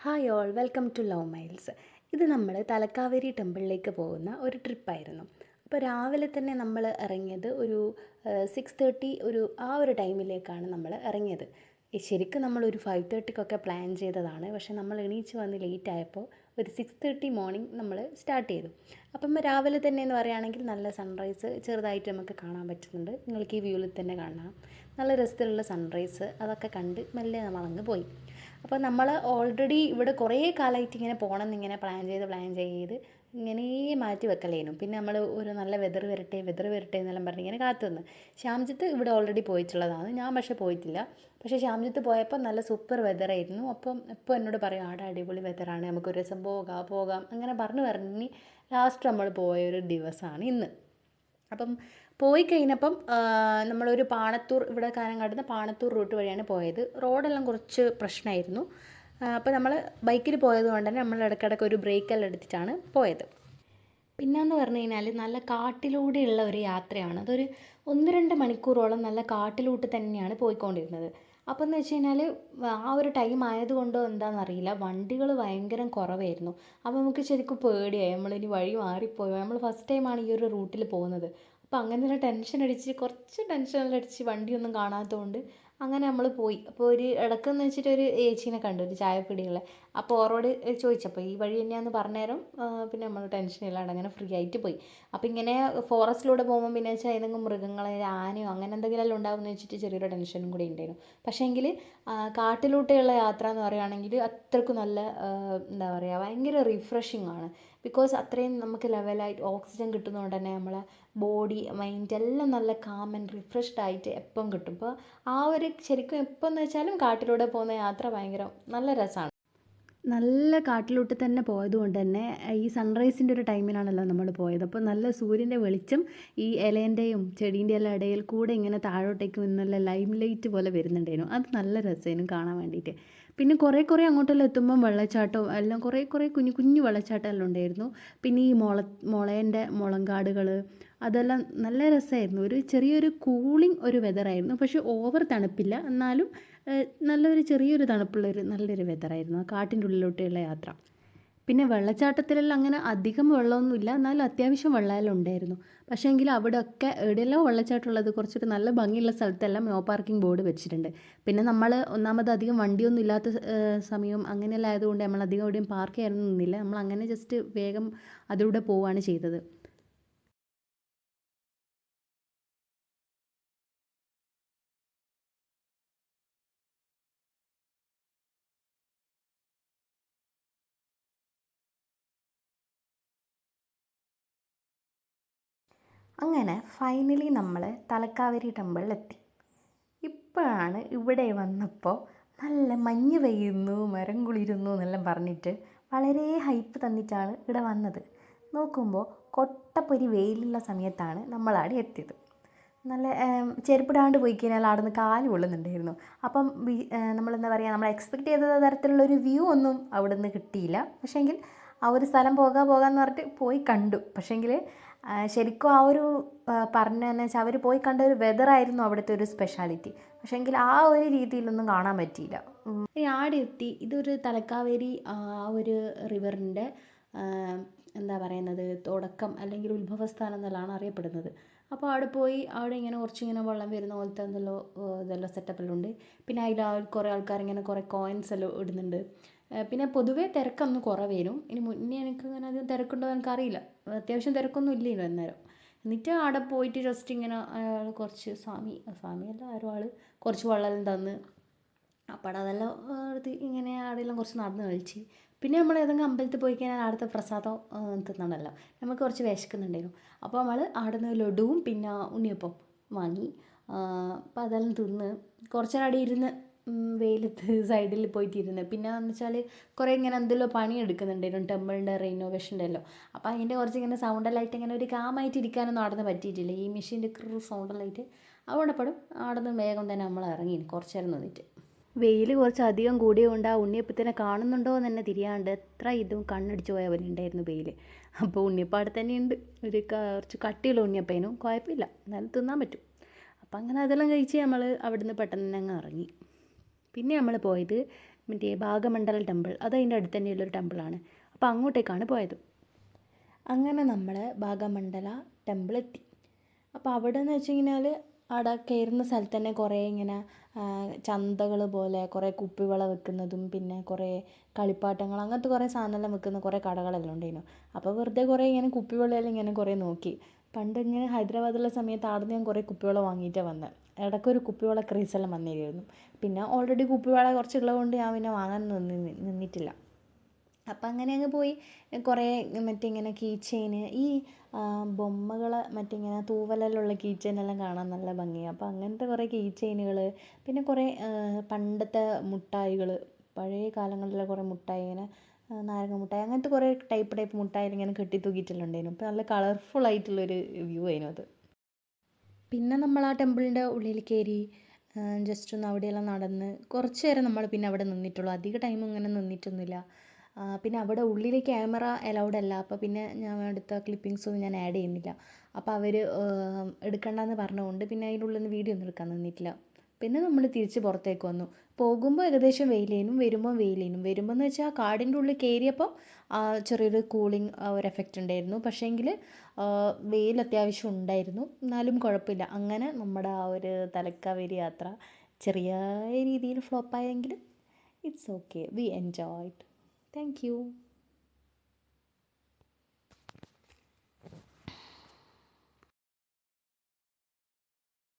Hi all, welcome to Love Miles. ഇത് നമ്മൾ തലക്കാവേരി ടെമ്പിളിലേക്ക് പോകുന്ന ഒരു ട്രിപ്പായിരുന്നു. അപ്പോൾ രാവിലെ തന്നെ നമ്മൾ ഇറങ്ങിയത് ഒരു 6:30 ആ ഒരു ടൈമിലേക്കാണ് നമ്മൾ ഇറങ്ങിയത്. ശരിക്കും നമ്മളൊരു 5:30ക്കൊക്കെ പ്ലാൻ ചെയ്തതാണ്. പക്ഷേ നമ്മൾ എണീച്ച് വന്ന് ലേറ്റ് ആയപ്പോൾ ഒരു 6:30 മോർണിംഗ് നമ്മൾ സ്റ്റാർട്ട് ചെയ്തു. അപ്പം രാവിലെ തന്നെ എന്ന് പറയുകയാണെങ്കിൽ നല്ല സൺറൈസ് ചെറുതായിട്ട് നമുക്ക് കാണാൻ പറ്റുന്നുണ്ട്. നിങ്ങൾക്ക് ഈ വ്യൂവിൽ തന്നെ കാണാം. നല്ല രസത്തിലുള്ള സൺറൈസ് അതൊക്കെ കണ്ട് മെല്ലെ നമ്മളങ്ങ് പോയി. അപ്പോൾ നമ്മൾ ഓൾറെഡി ഇവിടെ കുറേ കാലമായിട്ട് ഇങ്ങനെ പോകണം എന്നിങ്ങനെ പ്ലാൻ ചെയ്ത് ഇങ്ങനെ മാറ്റി വെക്കലേനു. പിന്നെ നമ്മൾ ഒരു നല്ല വെതർ വരട്ടെ എന്നെല്ലാം പറഞ്ഞ് ഇങ്ങനെ കാത്തു നിന്ന്. ശ്യാംജിത്ത് ഇവിടെ ഓൾറെഡി പോയിട്ടുള്ളതാണ്, ഞാൻ പക്ഷേ പോയിട്ടില്ല. പക്ഷേ ശ്യാംജിത്ത് പോയപ്പോൾ നല്ല സൂപ്പർ വെതറായിരുന്നു. അപ്പം ഇപ്പോൾ എന്നോട് പറയും ആടെ അടിപൊളി വെതറാണ്, നമുക്കൊരു ദിവസം പോകാം അങ്ങനെ പറഞ്ഞ് ലാസ്റ്റ് നമ്മൾ പോയൊരു ദിവസമാണ് ഇന്ന്. അപ്പം പോയി കഴിഞ്ഞപ്പം നമ്മളൊരു പാണത്തൂർ, ഇവിടെ കാനങ്ങാടുന്ന് പാണത്തൂർ റൂട്ട് വഴിയാണ് പോയത്. റോഡെല്ലാം കുറച്ച് പ്രശ്നമായിരുന്നു. അപ്പോൾ നമ്മൾ ബൈക്കിൽ പോയത് കൊണ്ട് തന്നെ നമ്മൾ ഇടയ്ക്കിടയ്ക്ക് ഒരു ബ്രേക്കെല്ലാം എടുത്തിട്ടാണ് പോയത്. പിന്നെയെന്ന് പറഞ്ഞു കഴിഞ്ഞാൽ നല്ല കാട്ടിലൂടെയുള്ള ഒരു യാത്രയാണ്. അതൊരു 1-2 മണിക്കൂറോളം നല്ല കാട്ടിലൂട്ട് തന്നെയാണ് പോയിക്കൊണ്ടിരുന്നത്. അപ്പോൾ എന്ന് വെച്ച് കഴിഞ്ഞാൽ ആ ഒരു ടൈം ആയതുകൊണ്ടോ എന്താണെന്നറിയില്ല, വണ്ടികൾ ഭയങ്കര കുറവായിരുന്നു. അപ്പോൾ നമുക്ക് ശരിക്കും പേടിയായി, നമ്മളിനി വഴി മാറിപ്പോയോ, നമ്മൾ ഫസ്റ്റ് ടൈമാണ് ഈ ഒരു റൂട്ടിൽ പോകുന്നത്. അപ്പോൾ അങ്ങനെ കുറച്ച് ടെൻഷനെല്ലാം അടിച്ച് വണ്ടിയൊന്നും കാണാത്തതുകൊണ്ട് അങ്ങനെ നമ്മൾ പോയി. അപ്പോൾ ഒരു ഇടയ്ക്കെന്ന് വെച്ചിട്ട് ഒരു ഏച്ചീനെ കണ്ടു, ഒരു ചായപ്പിടിയുള്ള. അപ്പോൾ ഓരോട് ചോദിച്ചപ്പോൾ ഈ വഴി തന്നെയാണെന്ന് പറഞ്ഞേരം പിന്നെ നമ്മൾ ടെൻഷൻ ഇല്ലാണ്ട് അങ്ങനെ ഫ്രീ ആയിട്ട് പോയി. അപ്പോൾ ഇങ്ങനെ ഫോറസ്റ്റിലൂടെ പോകുമ്പോൾ പിന്നെ വെച്ചാൽ ഏതെങ്കിലും മൃഗങ്ങളെ, ആനയോ അങ്ങനെ എന്തെങ്കിലും ഉണ്ടാകുമെന്ന് വെച്ചിട്ട് ചെറിയൊരു ടെൻഷനും കൂടി ഉണ്ടായിരുന്നു. പക്ഷേങ്കിൽ കാട്ടിലൂടെയുള്ള യാത്ര എന്ന് പറയുകയാണെങ്കിൽ അത്രയ്ക്കും നല്ല എന്താ പറയുക, ഭയങ്കര റിഫ്രഷിങ് ആണ്. ബിക്കോസ് അത്രയും നമുക്ക് ലെവലായിട്ട് ഓക്സിജൻ കിട്ടുന്നതുകൊണ്ട് തന്നെ നമ്മളെ ബോഡി മൈൻഡ് എല്ലാം നല്ല കാം ആൻഡ് റിഫ്രഷ്ഡ് ആയിട്ട് എപ്പം കിട്ടും. അപ്പോൾ ആ ഒരു ശരിക്കും എപ്പോൾ എന്ന് വെച്ചാലും കാട്ടിലൂടെ പോകുന്ന യാത്ര ഭയങ്കര നല്ല രസമാണ്. നല്ല കാട്ടിലോട്ട് തന്നെ പോയതുകൊണ്ട് തന്നെ ഈ സൺറൈസിൻ്റെ ഒരു ടൈമിനാണല്ലോ നമ്മൾ പോയത്. അപ്പോൾ നല്ല സൂര്യൻ്റെ വെളിച്ചം ഈ ഇലേൻ്റെയും ചെടീൻ്റെ എല്ലാം ഇടയിൽ കൂടെ ഇങ്ങനെ താഴോട്ടേക്ക് നല്ല ലൈം ലൈറ്റ് പോലെ വരുന്നുണ്ടായിരുന്നു. അത് നല്ല രസമായിരുന്നു കാണാൻ വേണ്ടിയിട്ട്. പിന്നെ കുറേ അങ്ങോട്ടെല്ലാം എത്തുമ്പം വെള്ളച്ചാട്ടവും എല്ലാം കുറേ കുഞ്ഞു വെള്ളച്ചാട്ടം എല്ലാം ഉണ്ടായിരുന്നു. പിന്നെ ഈ മുളേൻ്റെ മുളങ്കാടുകൾ അതെല്ലാം നല്ല രസമായിരുന്നു. ഒരു ചെറിയൊരു കൂളിംഗ് ഒരു വെതറായിരുന്നു. പക്ഷേ ഓവർ തണുപ്പില്ല, എന്നാലും ചെറിയൊരു തണുപ്പുള്ളൊരു നല്ലൊരു വെതറായിരുന്നു ആ കാട്ടിൻ്റെ ഉള്ളിലോട്ടുള്ള യാത്ര. പിന്നെ വെള്ളച്ചാട്ടത്തിലെല്ലാം അങ്ങനെ അധികം വെള്ളമൊന്നുമില്ല, എന്നാലും അത്യാവശ്യം വെള്ളമെല്ലാം ഉണ്ടായിരുന്നു. പക്ഷേ എങ്കിൽ അവിടെയൊക്കെ എവിടെയെല്ലാം വെള്ളച്ചാട്ടം ഉള്ളത് കുറച്ചൊരു നല്ല ഭംഗിയുള്ള സ്ഥലത്തെല്ലാം നോ പാർക്കിംഗ് ബോർഡ് വെച്ചിട്ടുണ്ട്. പിന്നെ നമ്മൾ ഒന്നാമത് അധികം വണ്ടിയൊന്നും ഇല്ലാത്ത സമയം അങ്ങനെയെല്ലാം ആയതുകൊണ്ട് നമ്മൾ അധികം എവിടെയും പാർക്ക് ചെയ്യാനൊന്നും നിന്നില്ല. നമ്മൾ അങ്ങനെ ജസ്റ്റ് വേഗം അതിലൂടെ പോവുകയാണ് ചെയ്തത്. അങ്ങനെ ഫൈനലി നമ്മൾ തലക്കാവേരി ടെമ്പിളിലെത്തി. ഇപ്പോഴാണ് ഇവിടെ വന്നപ്പോൾ നല്ല മഞ്ഞ് പെയ്യുന്നു, മരം കുളിരുന്നു എന്നെല്ലാം പറഞ്ഞിട്ട് വളരെ ഹൈപ്പ് തന്നിട്ടാണ് ഇവിടെ വന്നത്. നോക്കുമ്പോൾ കൊട്ടപ്പൊരി വെയിലുള്ള സമയത്താണ് നമ്മളവിടെ എത്തിയത്. നല്ല ചെരുപ്പിടാണ്ട് പോയി കഴിഞ്ഞാൽ അവിടെ നിന്ന് കാല് കൊള്ളുന്നുണ്ടായിരുന്നു. അപ്പം നമ്മളെന്താ പറയുക, നമ്മൾ എക്സ്പെക്റ്റ് ചെയ്ത തരത്തിലുള്ളൊരു വ്യൂ ഒന്നും അവിടെ നിന്ന് കിട്ടിയില്ല. പക്ഷേങ്കിൽ ആ ഒരു സ്ഥലം പോകാമെന്ന് പറഞ്ഞിട്ട് പോയി കണ്ടു. പക്ഷേങ്കിൽ ശരിക്കും ആ ഒരു പറഞ്ഞതെന്ന് വെച്ചാൽ അവർ പോയി കണ്ട ഒരു വെതറായിരുന്നു അവിടുത്തെ ഒരു സ്പെഷ്യാലിറ്റി. പക്ഷേങ്കിൽ ആ ഒരു രീതിയിലൊന്നും കാണാൻ പറ്റിയില്ല. ആടെ എത്തി. ഇതൊരു തലക്കാവേരി ആ ഒരു റിവറിൻ്റെ എന്താ പറയുന്നത് തുടക്കം അല്ലെങ്കിൽ ഉത്ഭവസ്ഥാനം എന്നെല്ലാം അറിയപ്പെടുന്നത്. അപ്പോൾ അവിടെ പോയി അവിടെ ഇങ്ങനെ കുറച്ചിങ്ങനെ വെള്ളം വരുന്ന പോലത്തെ ഇതെല്ലാം സെറ്റപ്പെല്ലാം ഉണ്ട്. പിന്നെ അതിൽ കുറേ ആൾക്കാർ ഇങ്ങനെ കുറേ കോയിൻസ് എല്ലാം ഇടുന്നുണ്ട്. പിന്നെ പൊതുവേ തിരക്കൊന്നും കുറവേനും. ഇനി മുന്നേ എനിക്ക് അങ്ങനെ അധികം തിരക്കുണ്ടോ എന്ന് എനിക്കറിയില്ല. അത്യാവശ്യം തിരക്കൊന്നും ഇല്ലേനു അന്നേരം. എന്നിട്ട് അവിടെ പോയിട്ട് ജസ്റ്റ് ഇങ്ങനെ അയാൾ കുറച്ച് സ്വാമിയല്ല ആരോ ആൾ കുറച്ച് വെള്ളം തന്ന് അപ്പോൾ അതെല്ലാം എടുത്ത് ഇങ്ങനെ അവിടെയെല്ലാം കുറച്ച് നടന്ന് കളിച്ച്. പിന്നെ നമ്മൾ ഏതെങ്കിലും അമ്പലത്തിൽ പോയി കഴിഞ്ഞാൽ അവിടുത്തെ പ്രസാദം തിന്നണമല്ലോ. നമുക്ക് കുറച്ച് വിശക്കുന്നുണ്ടായിരുന്നു. അപ്പോൾ നമ്മൾ അവിടെ നിന്ന് ലഡുവും പിന്നെ ഉണ്ണിയപ്പം വാങ്ങി. അപ്പോൾ അതെല്ലാം തിന്ന് കുറച്ച് നേരം അവിടെ ഇരുന്ന് വെയിലത്ത് സൈഡിൽ പോയിട്ടിരുന്ന്. പിന്നെ എന്ന് വെച്ചാൽ കുറേ ഇങ്ങനെ എന്തെല്ലോ പണി എടുക്കുന്നുണ്ടായിരുന്നു ടെമ്പിളിൻ്റെ റിനോവേഷൻ്റെ എല്ലാം. അപ്പോൾ അതിൻ്റെ കുറച്ച് ഇങ്ങനെ സൗണ്ടെല്ലാമായിട്ട് ഇങ്ങനെ ഒരു കാമായിട്ട് ഇരിക്കാനൊന്നും അവിടെ നിന്ന് പറ്റിയിട്ടില്ല, ഈ മെഷീൻ്റെ സൗണ്ടെല്ലാമായിട്ട്. അതുകൊണ്ടപ്പോഴും അവിടെ നിന്ന് വേഗം തന്നെ നമ്മൾ ഇറങ്ങി കുറച്ച് നേരം നിന്നിട്ട്. വെയിൽ കുറച്ച് അധികം കൂടിയതുകൊണ്ട് ആ ഉണ്ണിയപ്പത്തിനെ കാണുന്നുണ്ടോ എന്ന് തന്നെ തിരിയാണ്ട് എത്ര ഇതും കണ്ണടിച്ച് പോയ പോലെ ഉണ്ടായിരുന്നു വെയിൽ. അപ്പോൾ ഉണ്ണിയപ്പം അവിടെ തന്നെയുണ്ട്, കുറച്ച് കട്ടിയുള്ള ഉണ്ണിയപ്പേനും കുഴപ്പമില്ല, എന്നാലും തിന്നാൻ പറ്റും. അപ്പോൾ അങ്ങനെ അതെല്ലാം കഴിച്ച് നമ്മൾ അവിടുന്ന് പെട്ടെന്ന് തന്നെ അങ്ങ് ഇറങ്ങി. പിന്നെ നമ്മൾ പോയത് മറ്റേ ഭാഗമണ്ഡൽ ടെമ്പിൾ, അത് അതിൻ്റെ അടുത്ത് തന്നെയുള്ളൊരു ടെമ്പിളാണ്. അപ്പോൾ അങ്ങോട്ടേക്കാണ് പോയത്. അങ്ങനെ നമ്മൾ ഭാഗമണ്ഡല ടെമ്പിൾ എത്തി. അപ്പോൾ അവിടെ എന്ന് വെച്ച് കഴിഞ്ഞാൽ അവിടെ കയറുന്ന സ്ഥലത്ത് തന്നെ കുറേ ഇങ്ങനെ ചന്തകൾ പോലെ കുറേ കുപ്പിവള വെക്കുന്നതും പിന്നെ കുറേ കളിപ്പാട്ടങ്ങൾ അങ്ങനത്തെ കുറേ സാധനമെല്ലാം വെക്കുന്ന കുറേ കടകളെല്ലാം ഉണ്ടായിരുന്നു. അപ്പോൾ വെറുതെ കുറേ ഇങ്ങനെ കുപ്പിവളയെല്ലാം ഇങ്ങനെ കുറേ നോക്കി. പണ്ട് ഇങ്ങനെ ഹൈദരാബാദിലുള്ള സമയത്ത് അവിടെ ഞാൻ കുറേ കുപ്പിവള വാങ്ങിയിട്ടാണ് വന്നത്. ഇടയ്ക്കൊരു കുപ്പിവള ക്രേസെല്ലാം വന്നിരുന്നു. പിന്നെ ഓൾറെഡി കുപ്പിവള കുറച്ചുള്ളത് കൊണ്ട് ഞാൻ പിന്നെ വാങ്ങാൻ നിന്നിട്ടില്ല. അപ്പം അങ്ങനെ അങ്ങ് പോയി. കുറേ മറ്റേ ഇങ്ങനെ കീ ചെയിൻ, ഈ ബൊമ്മകളെ മറ്റിങ്ങനെ തൂവലെല്ലാം കീ ചെയിനെല്ലാം കാണാൻ നല്ല ഭംഗിയാണ്. അപ്പോൾ അങ്ങനത്തെ കുറേ കീ ചെയിനുകൾ, പിന്നെ കുറേ പണ്ടത്തെ മുട്ടായികൾ, പഴയ കാലങ്ങളിലെ കുറേ മുട്ടായി, ഇങ്ങനെ നാരങ്ങ മുട്ടായി, അങ്ങനത്തെ കുറേ ടൈപ്പ് മുട്ടായി ഇങ്ങനെ കെട്ടി തൂക്കിയിട്ടെല്ലാം ഉണ്ടായിരുന്നു. അപ്പോൾ നല്ല കളർഫുൾ ആയിട്ടുള്ളൊരു വ്യൂ ആയിരുന്നു അത്. പിന്നെ നമ്മൾ ആ ടെമ്പിളിൻ്റെ ഉള്ളിൽ കയറി ജസ്റ്റ് ഒന്ന് അവിടെയെല്ലാം നടന്ന് കുറച്ച് നേരം നമ്മൾ പിന്നെ അവിടെ നിന്നിട്ടുള്ളൂ. അധിക ടൈം ഇങ്ങനെ നിന്നിട്ടൊന്നുമില്ല. പിന്നെ അവിടെ ഉള്ളിൽ ക്യാമറ അലൗഡ് അല്ല. അപ്പോൾ പിന്നെ ഞാൻ എടുത്ത ക്ലിപ്പിങ്സൊന്നും ഞാൻ ആഡ് ചെയ്യുന്നില്ല. അപ്പോൾ അവർ എടുക്കണ്ടെന്ന് പറഞ്ഞതുകൊണ്ട് പിന്നെ അതിൻ്റെ ഉള്ളിൽ നിന്ന് വീഡിയോ ഒന്നും എടുക്കാൻ നിന്നിട്ടില്ല. പിന്നെ നമ്മൾ തിരിച്ച് പുറത്തേക്ക് വന്നു. പോകുമ്പോൾ ഏകദേശം വെയിലേനും വരുമ്പോൾ വെയിലേനും. വരുമ്പോൾ എന്ന് വെച്ചാൽ കാടിൻ്റെ ഉള്ളിൽ കയറിയപ്പോൾ ചെറിയൊരു കൂളിംഗ് ഒരു എഫക്റ്റ് ഉണ്ടായിരുന്നു. പക്ഷേങ്കിൽ വെയിൽ അത്യാവശ്യം ഉണ്ടായിരുന്നു. എന്നാലും കുഴപ്പമില്ല. അങ്ങനെ നമ്മുടെ ആ ഒരു തലക്കാവേരി യാത്ര ചെറിയ രീതിയിൽ ഫ്ലോപ്പായെങ്കിലും it's okay, we enjoyed. Thank U.